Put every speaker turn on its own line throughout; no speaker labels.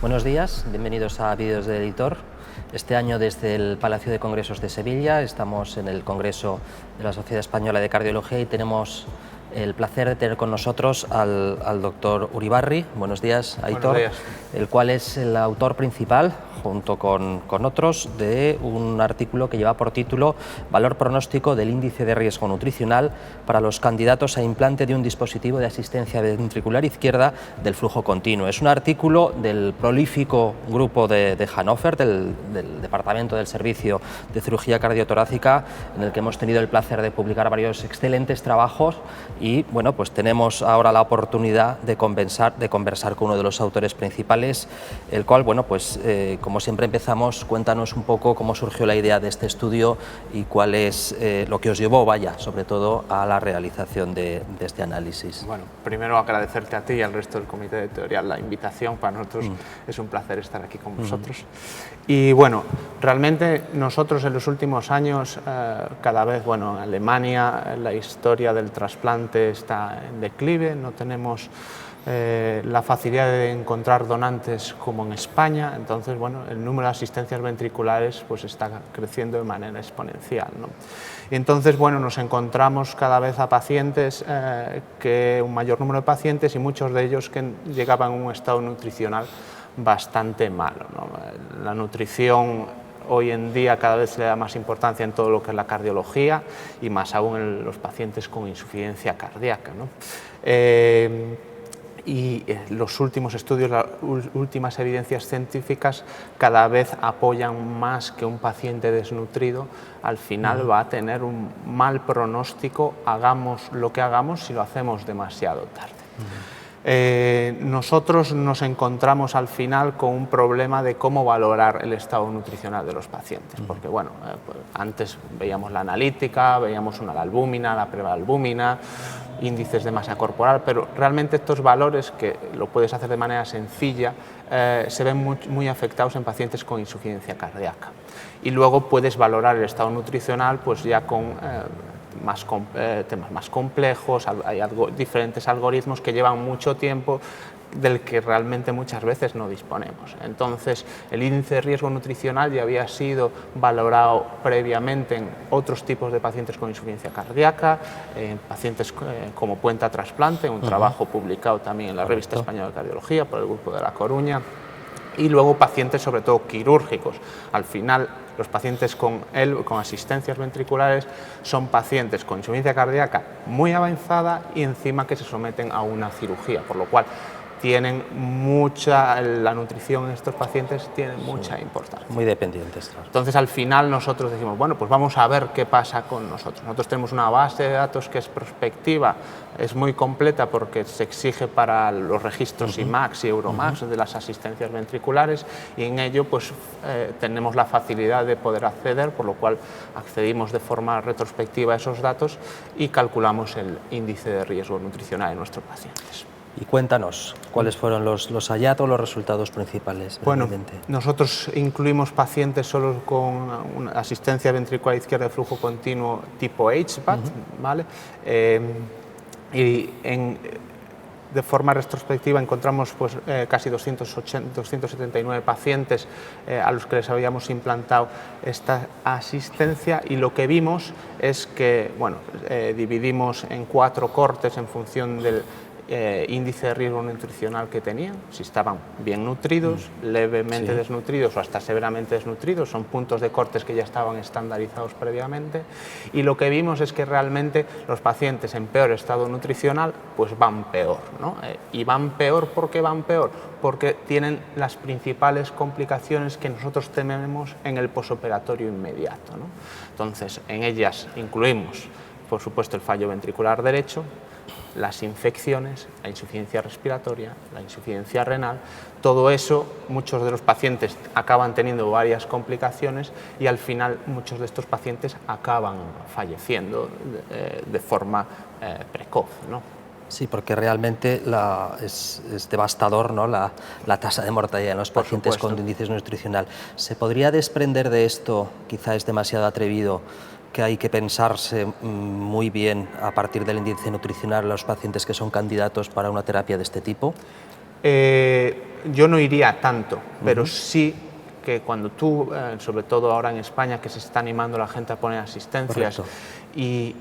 Buenos días, bienvenidos a Vídeos del Editor. Este año desde el Palacio de Congresos de Sevilla estamos en el Congreso de la Sociedad Española de Cardiología y tenemos el placer de tener con nosotros al doctor Uribarri. Buenos días, Aitor.
Buenos días.
El cual es el autor principal, junto con otros, de un artículo que lleva por título Valor pronóstico del índice de riesgo nutricional para los candidatos a implante de un dispositivo de asistencia ventricular izquierda del flujo continuo. Es un artículo del prolífico grupo de Hannover, del Departamento del Servicio de Cirugía Cardiotorácica, en el que hemos tenido el placer de publicar varios excelentes trabajos y bueno, pues tenemos ahora la oportunidad de conversar con uno de los autores principales, el cual, bueno, pues como siempre empezamos, cuéntanos un poco cómo surgió la idea de este estudio y cuál es lo que os llevó, vaya, sobre todo a la realización de este análisis.
Bueno, primero agradecerte a ti y al resto del comité editorial la invitación. Para nosotros es un placer estar aquí con vosotros. Y bueno, realmente nosotros en los últimos años, cada vez, bueno, en Alemania la historia del trasplante está en declive, no tenemos la facilidad de encontrar donantes como en España, entonces bueno, el número de asistencias ventriculares pues está creciendo de manera exponencial, ¿no? Y entonces bueno, nos encontramos cada vez a pacientes, un mayor número de pacientes y muchos de ellos que llegaban en un estado nutricional bastante malo, ¿no? La nutrición hoy en día cada vez se le da más importancia en todo lo que es la cardiología y más aún en los pacientes con insuficiencia cardíaca, ¿no? Y los últimos estudios, las últimas evidencias científicas cada vez apoyan más que un paciente desnutrido al final va a tener un mal pronóstico, hagamos lo que hagamos, si lo hacemos demasiado tarde. Nosotros nos encontramos al final con un problema de cómo valorar el estado nutricional de los pacientes, porque bueno, pues antes veíamos la analítica, veíamos la albúmina, la prealbúmina, índices de masa corporal, pero realmente estos valores, que lo puedes hacer de manera sencilla, se ven muy afectados en pacientes con insuficiencia cardíaca. Y luego puedes valorar el estado nutricional pues ya con temas más complejos, hay diferentes algoritmos que llevan mucho tiempo, del que realmente muchas veces no disponemos. Entonces, el índice de riesgo nutricional ya había sido valorado previamente en otros tipos de pacientes con insuficiencia cardíaca, en pacientes como puente a trasplante, un trabajo publicado también en la Revista Española de Cardiología por el Grupo de La Coruña, y luego pacientes sobre todo quirúrgicos. Al final, los pacientes con asistencias ventriculares son pacientes con insuficiencia cardíaca muy avanzada y encima que se someten a una cirugía, por lo cual la nutrición en estos pacientes tiene mucha importancia.
Muy dependientes. Claro.
Entonces, al final nosotros decimos, bueno, pues vamos a ver qué pasa con nosotros. Nosotros tenemos una base de datos que es prospectiva, es muy completa porque se exige para los registros IMAX y Euromax de las asistencias ventriculares y en ello pues tenemos la facilidad de poder acceder, por lo cual accedimos de forma retrospectiva a esos datos y calculamos el índice de riesgo nutricional de nuestros pacientes.
Y cuéntanos, ¿cuáles fueron los hallazgos, los resultados principales?
Bueno, nosotros incluimos pacientes solo con una asistencia ventricular izquierda de flujo continuo tipo HVAD, ¿vale? De forma retrospectiva encontramos pues, casi 279 pacientes a los que les habíamos implantado esta asistencia y lo que vimos es que bueno, dividimos en 4 cortes en función del índice de riesgo nutricional que tenían, si estaban bien nutridos, levemente desnutridos o hasta severamente desnutridos, son puntos de cortes que ya estaban estandarizados previamente, y lo que vimos es que realmente los pacientes en peor estado nutricional pues van peor, ¿no? Y van peor, ¿por qué van peor? Porque tienen las principales complicaciones que nosotros tememos en el posoperatorio inmediato, ¿no? Entonces, en ellas incluimos, por supuesto, el fallo ventricular derecho, las infecciones, la insuficiencia respiratoria, la insuficiencia renal, todo eso, muchos de los pacientes acaban teniendo varias complicaciones y al final muchos de estos pacientes acaban falleciendo de forma precoz, ¿no?
Sí, porque realmente es devastador, ¿no?, la tasa de mortalidad en los pacientes con índices nutricional. ¿Se podría desprender de esto, quizá es demasiado atrevido, que hay que pensarse muy bien a partir del índice nutricional los pacientes que son candidatos para una terapia de este tipo?
Yo no iría tanto, pero sí que cuando tú, sobre todo ahora en España, que se está animando la gente a poner asistencias, y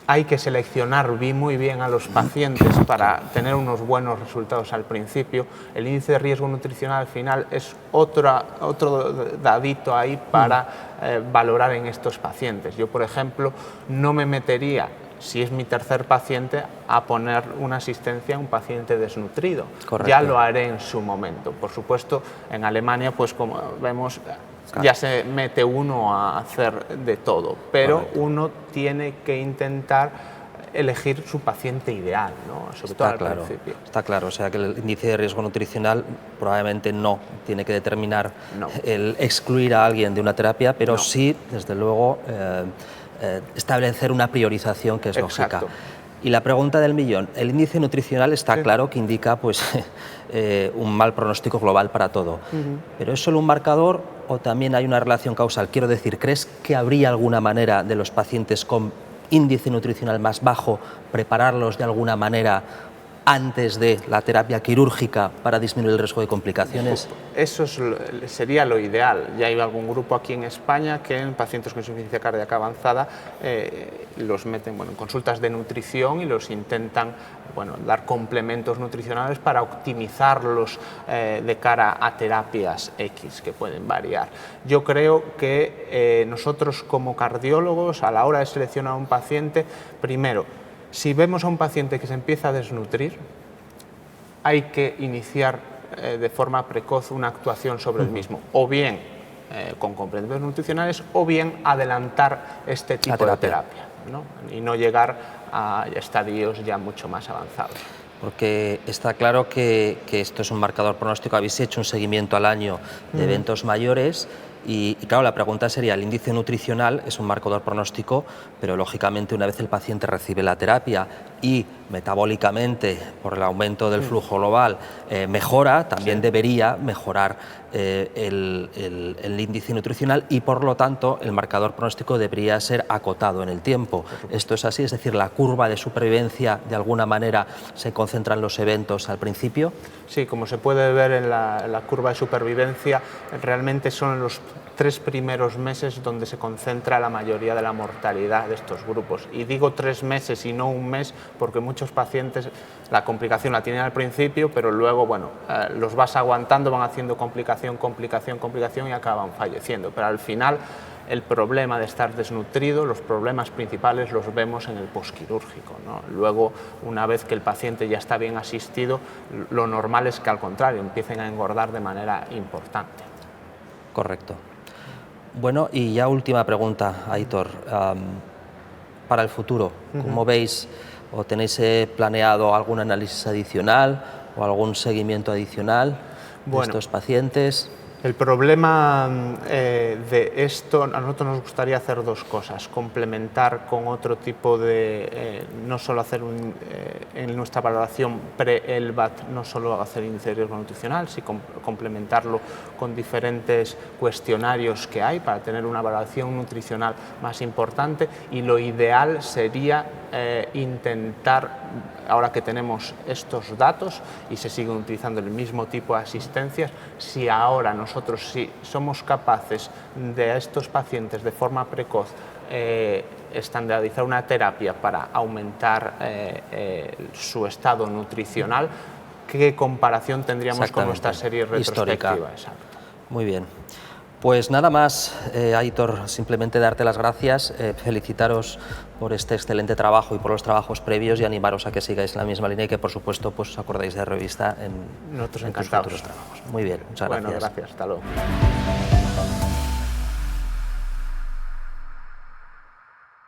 hay que seleccionar muy bien a los pacientes para tener unos buenos resultados al principio, el índice de riesgo nutricional al final es otro dadito ahí para valorar en estos pacientes. Yo, por ejemplo, no me metería, si es mi tercer paciente, a poner una asistencia a un paciente desnutrido.
Correcto.
Ya lo haré en su momento. Por supuesto, en Alemania, pues como vemos, ya se mete uno a hacer de todo, pero uno tiene que intentar elegir su paciente ideal, ¿no? Sobre todo al principio.
Está claro, o sea que el índice de riesgo nutricional probablemente no tiene que determinar el excluir a alguien de una terapia, pero sí, desde luego, establecer una priorización que es lógica. Y la pregunta del millón, el índice nutricional está claro que indica pues, un mal pronóstico global para todo, pero ¿es solo un marcador o también hay una relación causal? Quiero decir, ¿crees que habría alguna manera de los pacientes con índice nutricional más bajo prepararlos de alguna manera antes de la terapia quirúrgica para disminuir el riesgo de complicaciones?
Eso sería lo ideal. Ya hay algún grupo aquí en España que en pacientes con insuficiencia cardíaca avanzada los meten en consultas de nutrición y los intentan dar complementos nutricionales para optimizarlos de cara a terapias X que pueden variar. Yo creo que nosotros como cardiólogos, a la hora de seleccionar a un paciente, primero, si vemos a un paciente que se empieza a desnutrir, hay que iniciar de forma precoz una actuación sobre el mismo, o bien con complementos nutricionales, o bien adelantar este tipo de terapia, ¿no? Y no llegar a estadios ya mucho más avanzados.
Porque está claro que esto es un marcador pronóstico, habéis hecho un seguimiento al año de eventos mayores. Y claro, la pregunta sería, el índice nutricional es un marcador pronóstico, pero lógicamente una vez el paciente recibe la terapia y metabólicamente, por el aumento del flujo global, mejora, también debería mejorar el índice nutricional y por lo tanto el marcador pronóstico debería ser acotado en el tiempo. ¿Esto es así? Es decir, ¿la curva de supervivencia de alguna manera se concentra en los eventos al principio?
Sí, como se puede ver en la curva de supervivencia, realmente son los 3 primeros meses donde se concentra la mayoría de la mortalidad de estos grupos. Y digo 3 meses y no un mes porque muchos pacientes la complicación la tienen al principio, pero luego, los vas aguantando, van haciendo complicación y acaban falleciendo. Pero al final el problema de estar desnutrido, los problemas principales los vemos en el posquirúrgico, ¿no? Luego, una vez que el paciente ya está bien asistido, lo normal es que al contrario empiecen a engordar de manera importante.
Correcto. Bueno, y ya última pregunta, Aitor. Para el futuro, ¿cómo veis o tenéis planeado algún análisis adicional o algún seguimiento adicional de estos pacientes?
El problema de esto, a nosotros nos gustaría hacer 2 cosas, complementar con otro tipo de, no solo hacer en nuestra valoración pre-LVAD, no solo hacer índice de riesgo nutricional, sino complementarlo con diferentes cuestionarios que hay para tener una valoración nutricional más importante, y lo ideal sería intentar, ahora que tenemos estos datos y se siguen utilizando el mismo tipo de asistencias, si ahora nosotros somos capaces de a estos pacientes de forma precoz estandarizar una terapia para aumentar su estado nutricional, ¿qué comparación tendríamos con nuestra serie retrospectiva? Exacto.
Muy bien. Pues nada más, Aitor, simplemente darte las gracias, felicitaros por este excelente trabajo y por los trabajos previos y animaros a que sigáis en la misma línea y que, por supuesto, pues, os acordéis de revista en tus futuros trabajos. Muy bien, muchas gracias.
Bueno, gracias, hasta luego.